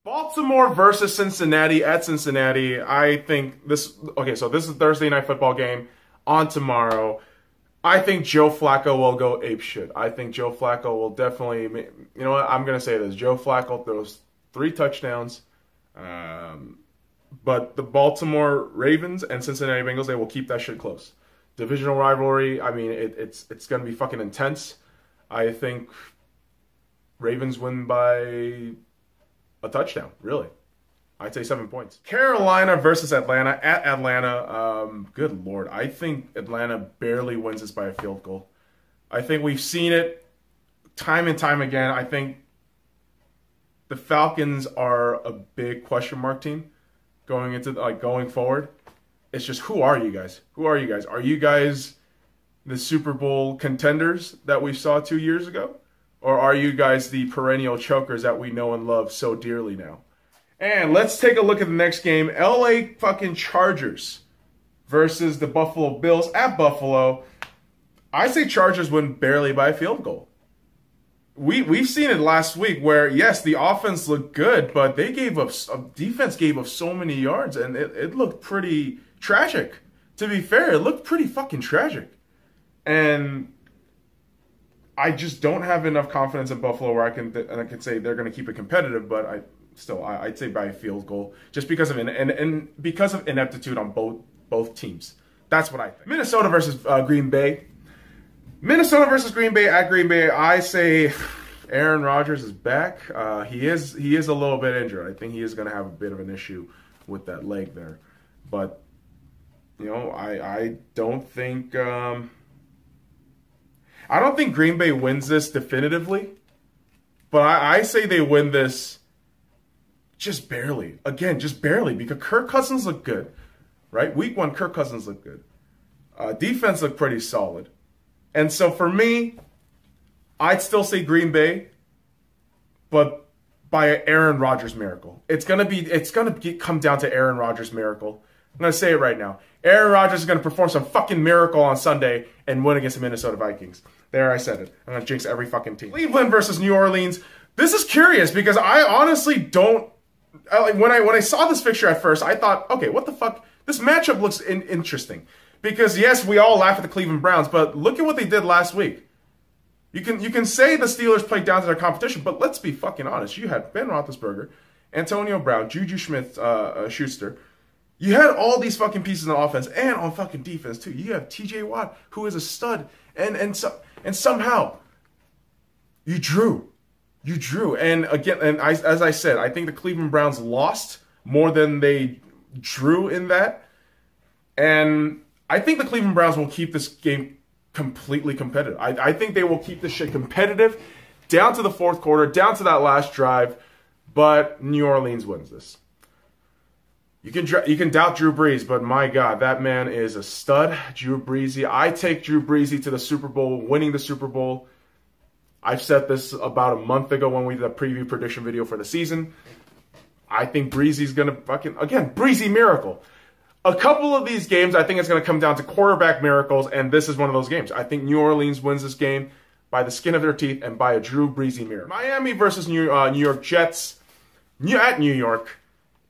Baltimore versus Cincinnati at Cincinnati. I think this, okay, so this is a Thursday night football game on tomorrow. I think Joe Flacco will go apeshit. I think Joe Flacco will definitely, you know what, I'm going to say this. Joe Flacco throws 3 touchdowns. But the Baltimore Ravens and Cincinnati Bengals, they will keep that shit close. Divisional rivalry, I mean, it's going to be fucking intense. I think Ravens win by a touchdown, really. I'd say 7 points. Carolina versus Atlanta at Atlanta. Good Lord. I think Atlanta barely wins this by a field goal. I think we've seen it time and time again. I think the Falcons are a big question mark team going forward. It's just, who are you guys? Who are you guys? Are you guys the Super Bowl contenders that we saw 2 years ago? Or are you guys the perennial chokers that we know and love so dearly now? And let's take a look at the next game. LA fucking Chargers versus the Buffalo Bills at Buffalo. I say Chargers win barely by a field goal. We've seen it last week where, yes, the offense looked good, but they gave up, defense gave up so many yards, and it looked pretty tragic. To be fair, it looked pretty fucking tragic. And I just don't have enough confidence in Buffalo where I can say they're going to keep it competitive, but I'd say by a field goal, just because of because of ineptitude on both teams. That's what I think. Minnesota versus Green Bay. Minnesota versus Green Bay at Green Bay. I say Aaron Rodgers is back. He is a little bit injured. I think he is going to have a bit of an issue with that leg there. But you know, I don't think Green Bay wins this definitively. But I say they win this just barely. Again, just barely, because Kirk Cousins looked good, right? Week 1, Kirk Cousins looked good. Defense looked pretty solid. And so for me, I'd still say Green Bay, but by an Aaron Rodgers miracle. It's gonna come down to Aaron Rodgers miracle. I'm gonna say it right now. Aaron Rodgers is gonna perform some fucking miracle on Sunday and win against the Minnesota Vikings. There, I said it. I'm gonna jinx every fucking team. Cleveland versus New Orleans. This is curious because I honestly don't. When I saw this fixture at first, I thought, okay, what the fuck? This matchup looks interesting. Because, yes, we all laugh at the Cleveland Browns, but look at what they did last week. You can say the Steelers played down to their competition, but let's be fucking honest. You had Ben Roethlisberger, Antonio Brown, Juju Smith-Schuster. You had all these fucking pieces on offense and on fucking defense, too. You have T.J. Watt, who is a stud, and somehow you drew. You drew. And, again, as I said, I think the Cleveland Browns lost more than they drew in that. And I think the Cleveland Browns will keep this game completely competitive. I think they will keep this shit competitive down to the fourth quarter, down to that last drive, but New Orleans wins this. You can doubt Drew Brees, but my God, that man is a stud. Drew Breesy. I take Drew Breesy to the Super Bowl, winning the Super Bowl. I've said this about a month ago when we did a preview prediction video for the season. I think Breezy's going to fucking, again, Breezy miracle. A couple of these games, I think it's going to come down to quarterback miracles, and this is one of those games. I think New Orleans wins this game by the skin of their teeth and by a Drew Breesy miracle. Miami versus New York Jets at New York,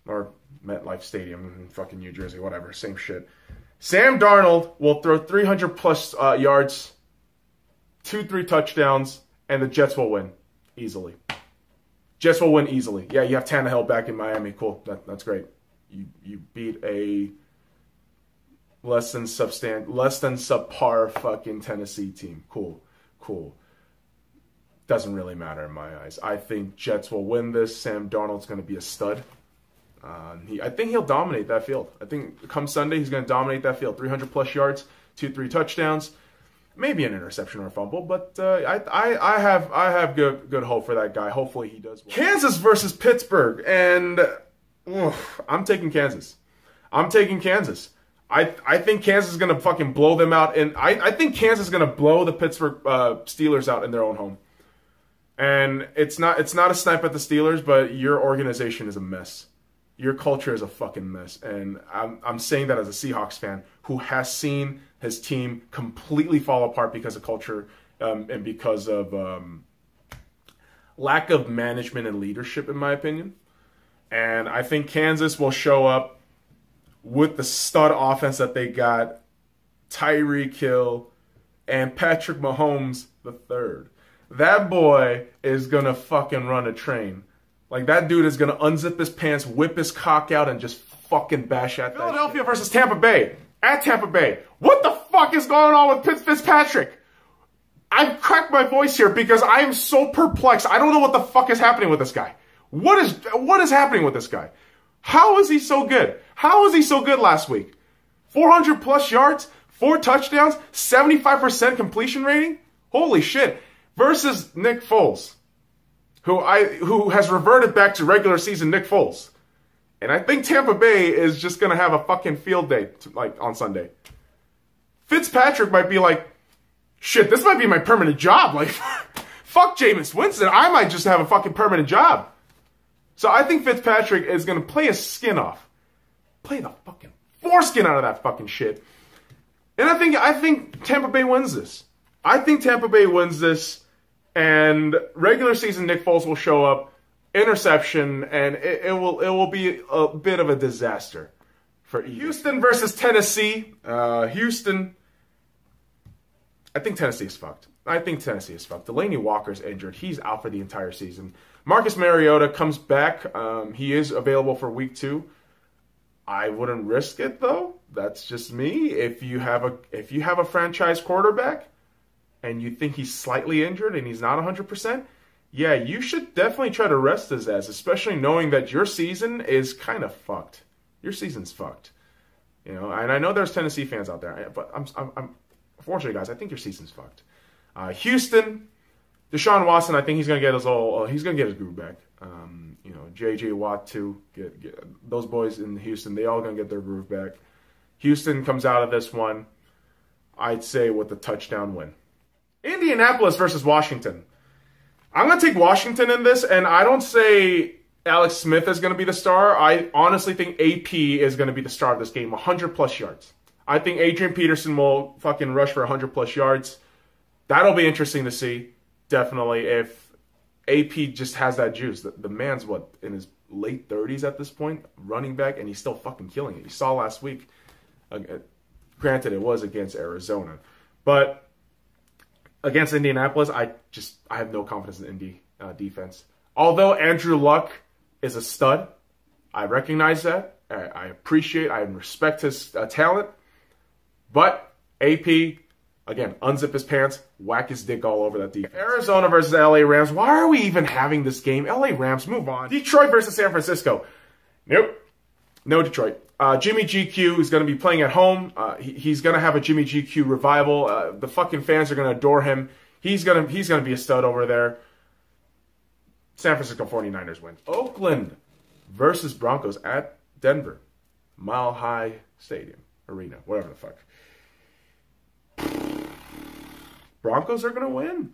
or MetLife Stadium in fucking New Jersey, whatever, same shit. Sam Darnold will throw 300-plus yards, 2-3 touchdowns, and the Jets will win easily. Jets will win easily. Yeah, you have Tannehill back in Miami. Cool, that's great. You beat a less than subpar fucking Tennessee team. Cool. Doesn't really matter in my eyes. I think Jets will win this. Sam Darnold's going to be a stud. I think he'll dominate that field. I think come Sunday he's going to dominate that field. 300-plus yards, 2-3 touchdowns, maybe an interception or a fumble. But I have good hope for that guy. Hopefully he does well. Kansas versus Pittsburgh, and I'm taking Kansas. I think Kansas is going to fucking blow them out. And I think Kansas is going to blow the Pittsburgh Steelers out in their own home. And it's not a snipe at the Steelers, but your organization is a mess. Your culture is a fucking mess. And I'm saying that as a Seahawks fan who has seen his team completely fall apart because of culture and because of lack of management and leadership, in my opinion. And I think Kansas will show up with the stud offense that they got, Tyreek Hill and Patrick Mahomes the third. That boy is going to fucking run a train. Like, that dude is going to unzip his pants, whip his cock out, and just fucking bash at that Philadelphia shit. Versus Tampa Bay. At Tampa Bay. What the fuck is going on with Fitzpatrick? I've cracked my voice here because I am so perplexed. I don't know what the fuck is happening with this guy. What is happening with this guy? How is he so good? How was he so good last week? 400 plus yards, 4 touchdowns, 75% completion rating? Holy shit. Versus Nick Foles, who has reverted back to regular season Nick Foles. And I think Tampa Bay is just going to have a fucking field day on Sunday. Fitzpatrick might be like, shit, this might be my permanent job. Like, fuck Jameis Winston. I might just have a fucking permanent job. So I think Fitzpatrick is going to play his skin off. Play the fucking foreskin out of that fucking shit. And I think Tampa Bay wins this. I think Tampa Bay wins this. And regular season Nick Foles will show up, interception, and it will be a bit of a disaster for Houston versus Tennessee. Houston, I think Tennessee is fucked. Delaney Walker's injured. He's out for the entire season. Marcus Mariota comes back. He is available for week 2. I wouldn't risk it though. That's just me. If you have a franchise quarterback and you think he's slightly injured and he's not 100%, yeah, you should definitely try to rest his ass, especially knowing that your season is kind of fucked. Your season's fucked. You know, and I know there's Tennessee fans out there, but I'm unfortunately, guys, I think your season's fucked. Houston, Deshaun Watson, I think he's gonna get his groove back. You know, J.J. Watt too. Get those boys in Houston. They all gonna get their groove back. Houston comes out of this one, I'd say, with a touchdown win. Indianapolis versus Washington. I'm going to take Washington in this, and I don't say Alex Smith is going to be the star. I honestly think AP is going to be the star of this game, 100-plus yards. I think Adrian Peterson will fucking rush for 100-plus yards. That'll be interesting to see, definitely, if AP just has that juice. The man's, in his late 30s at this point, running back, and he's still fucking killing it. You saw last week. Granted, it was against Arizona. But against Indianapolis, I have no confidence in Indy defense. Although Andrew Luck is a stud, I recognize that. I appreciate, I respect his talent. But AP, again, unzip his pants, whack his dick all over that defense. Arizona versus LA Rams. Why are we even having this game? LA Rams, move on. Detroit versus San Francisco. Nope. No Detroit. Jimmy GQ is going to be playing at home. He's going to have a Jimmy GQ revival. The fucking fans are going to adore him. He's going to be a stud over there. San Francisco 49ers win. Oakland versus Broncos at Denver. Mile High Stadium. Arena. Whatever the fuck. Broncos are going to win.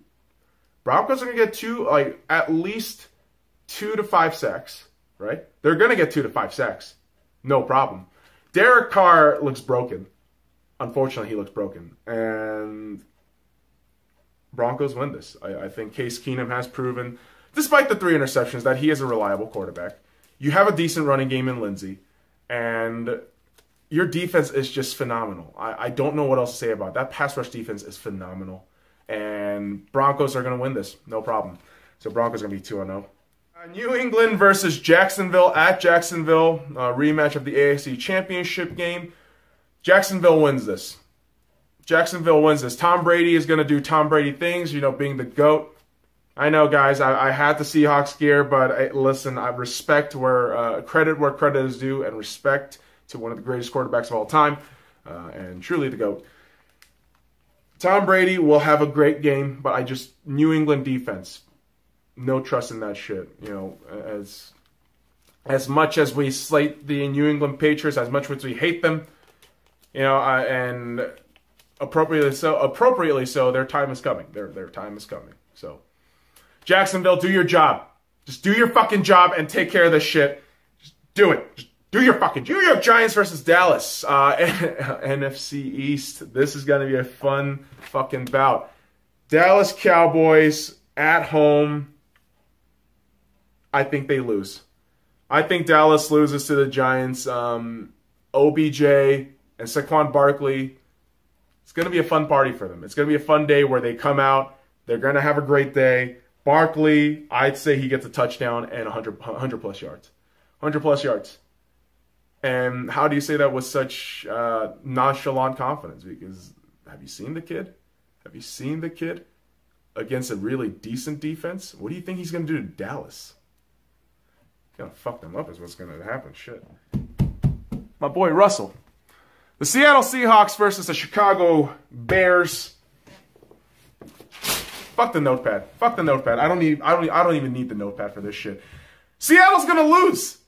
Broncos are going to get at least 2 to 5 sacks. Right? They're going to get 2 to 5 sacks. No problem. Derek Carr looks broken. Unfortunately, he looks broken. And Broncos win this. I think Case Keenum has proven, despite the 3 interceptions, that he is a reliable quarterback. You have a decent running game in Lindsey. And your defense is just phenomenal. I don't know what else to say about it. That pass rush defense is phenomenal. And Broncos are going to win this. No problem. So Broncos are going to be 2-0. New England versus Jacksonville at Jacksonville, rematch of the AFC Championship game. Jacksonville wins this. Tom Brady is going to do Tom Brady things, being the GOAT. I know, guys, I had the Seahawks gear, but listen, I respect where credit is due, and respect to one of the greatest quarterbacks of all time, and truly the GOAT. Tom Brady will have a great game, but New England defense. No trust in that shit. As much as we slate the New England Patriots, as much as we hate them, and appropriately so, their time is coming. Their time is coming. So, Jacksonville, do your job. Just do your fucking job and take care of this shit. Just do it. Just do your fucking job. New York Giants versus Dallas. NFC East. This is going to be a fun fucking bout. Dallas Cowboys at home. I think they lose. I think Dallas loses to the Giants. OBJ and Saquon Barkley, it's going to be a fun party for them. It's going to be a fun day where they come out. They're going to have a great day. Barkley, I'd say he gets a touchdown and 100-plus yards. 100-plus yards. And how do you say that with such nonchalant confidence? Because have you seen the kid? Have you seen the kid against a really decent defense? What do you think he's going to do to Dallas? He's going to fuck them up is what's going to happen. Shit. My boy Russell. The Seattle Seahawks versus the Chicago Bears. Fuck the notepad. Fuck the notepad. I don't even need the notepad for this shit. Seattle's going to lose.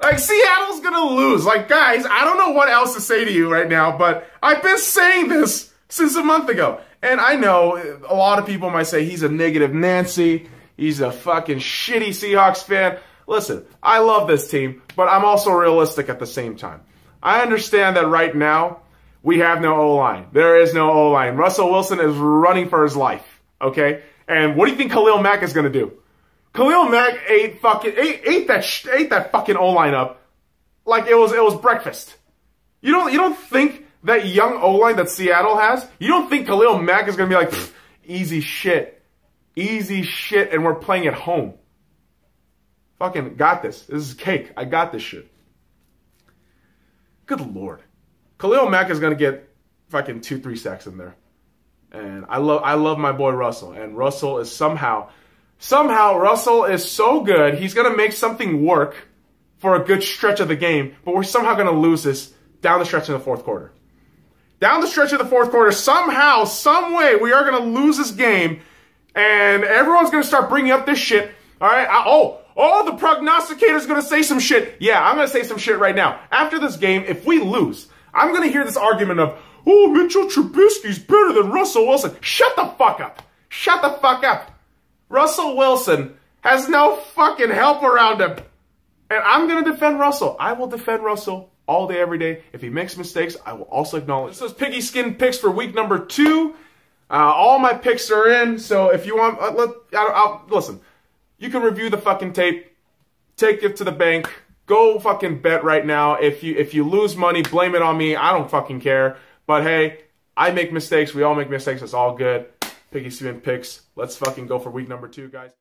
Like, Seattle's going to lose. Like, guys, I don't know what else to say to you right now, but I've been saying this since a month ago. And I know a lot of people might say he's a negative Nancy. He's a fucking shitty Seahawks fan. Listen, I love this team, but I'm also realistic at the same time. I understand that right now we have no O-line. There is no O-line. Russell Wilson is running for his life, okay? And what do you think Khalil Mack is going to do? Khalil Mack ate that fucking O-line up like it was breakfast. You don't think that young O-line that Seattle has, you don't think Khalil Mack is going to be like, easy shit, and we're playing at home. Fucking got this. This is cake. I got this shit. Good Lord. Khalil Mack is going to get fucking 2-3 sacks in there. And I love my boy Russell. And Russell is somehow Russell is so good, he's going to make something work for a good stretch of the game, but we're somehow going to lose this down the stretch in the fourth quarter. Down the stretch of the fourth quarter, somehow, some way, we are going to lose this game, and everyone's going to start bringing up this shit. All right? The prognosticator's going to say some shit. Yeah, I'm going to say some shit right now. After this game, if we lose, I'm going to hear this argument of, oh, Mitchell Trubisky's better than Russell Wilson. Shut the fuck up. Shut the fuck up. Russell Wilson has no fucking help around him. And I'm going to defend Russell. I will defend Russell all day, every day. If he makes mistakes, I will also acknowledge. This is Piggyskin picks for week number 2. All my picks are in. So if you want, listen, you can review the fucking tape. Take it to the bank. Go fucking bet right now. If you lose money, blame it on me. I don't fucking care. But hey, I make mistakes. We all make mistakes. It's all good. Piggyskin picks. Let's fucking go for week number 2, guys.